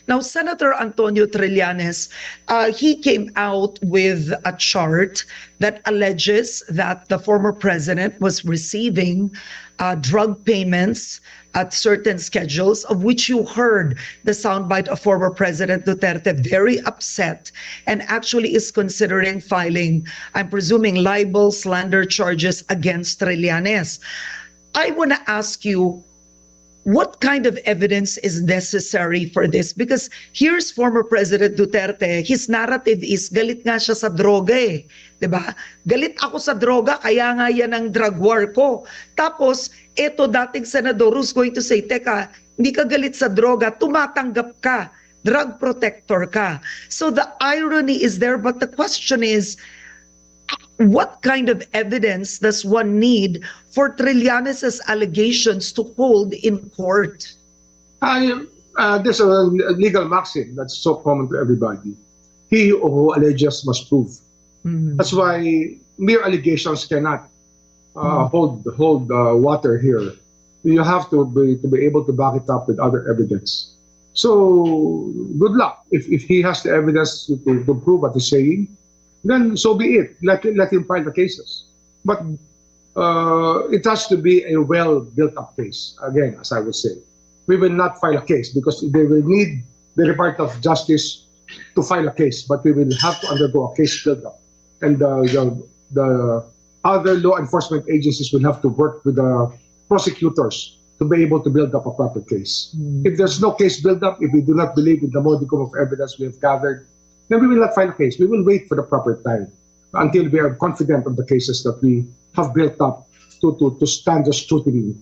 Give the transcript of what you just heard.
Now, Senator Antonio Trillanes, he came out with a chart that alleges that the former president was receiving drug payments at certain schedules, of which you heard the soundbite of former President Duterte very upset and actually is considering filing, I'm presuming, libel slander charges against Trillanes. I want to ask you, what kind of evidence is necessary for this? Because here's former President Duterte, his narrative is galit nga siya sa droga eh. 'Di ba? Galit ako sa droga, kaya nga yan ang drug war ko. Tapos, eto dating senador who's going to say, teka, hindi ka galit sa droga, tumatanggap ka, drug protector ka. So the irony is there, but the question is, what kind of evidence does one need for Trillanes' allegations to hold in court? There's a legal maxim that's so common to everybody. He who alleges must prove. That's why mere allegations cannot hold water here. You have to be able to back it up with other evidence. So good luck. If he has the evidence to prove what he's saying, then so be it. Let him file the cases. But it has to be a well-built-up case. Again, as I would say, we will not file a case because they will need the Department of Justice to file a case, but we will have to undergo a case build-up. And the other law enforcement agencies will have to work with the prosecutors to be able to build up a proper case. If there's no case build-up, if we do not believe in the modicum of evidence we have gathered, then we will not file a case. We will wait for the proper time until we are confident of the cases that we have built up to stand the scrutiny